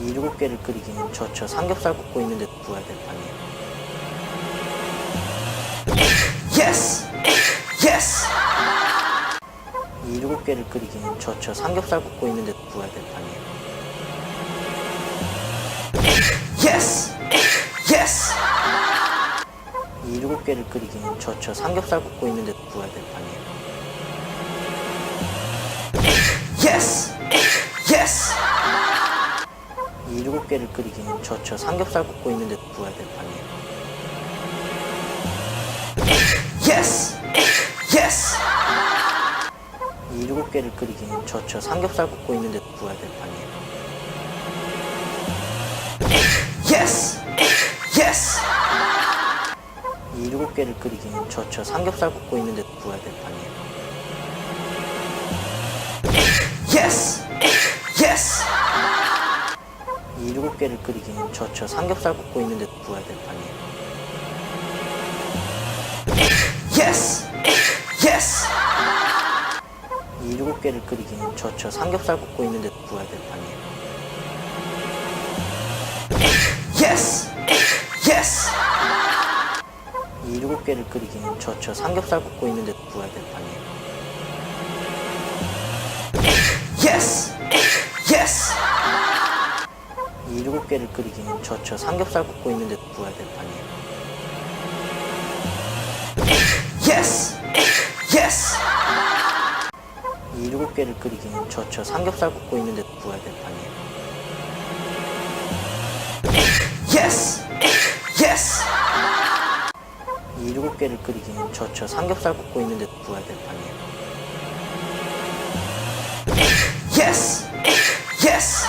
이 7개를 끓이기는 저 삼겹살 굽고 있는데 구워야 될 판이에요. Yes! Yes! 이 7개를 끓이기는 저 삼겹살 굽고 있는데 구워야 될 판이에요. Yes! Yes! 이 7개를 끓이기는 저 삼겹살 굽고 있는데 구워야 될 판이에요. Yes! Yes! 이 7개를 끓이기는 저 삼겹살 굽고 있는데 구워야 될 판이에요. Yes! Yes! 이 7개를 끓이기는 저 삼겹살 굽고 있는데 구워야 될 판이에요. Yes! Yes! 이 7개를 끓이기는 저 삼겹살 굽고 있는데 구워야 될 판이에요. Yes! Yes! 이 7개를 끓이기는 저 삼겹살 굽고 있는데 구워야 될 판이에요. Yes! Yes! 이 7개를 끓이기는 저 삼겹살 굽고 있는데 구워야 될 판이에요. Yes! Yes! 이 7개를 끓이기는 저 삼겹살 굽고 있는데 구워야 될 판이에요. Yes! Yes! 이 7개를 끓이기는 저 삼겹살 굽고 있는데 구워야 될 판이에요. Yes! Yes! 이 7개를 끓이기는 저 삼겹살 굽고 있는데 구워야 될 판이에요. Yes! Yes! 이 7개를 끓이기는 저 삼겹살 굽고 있는데 구워야 될 판이에요. Yes! Yes!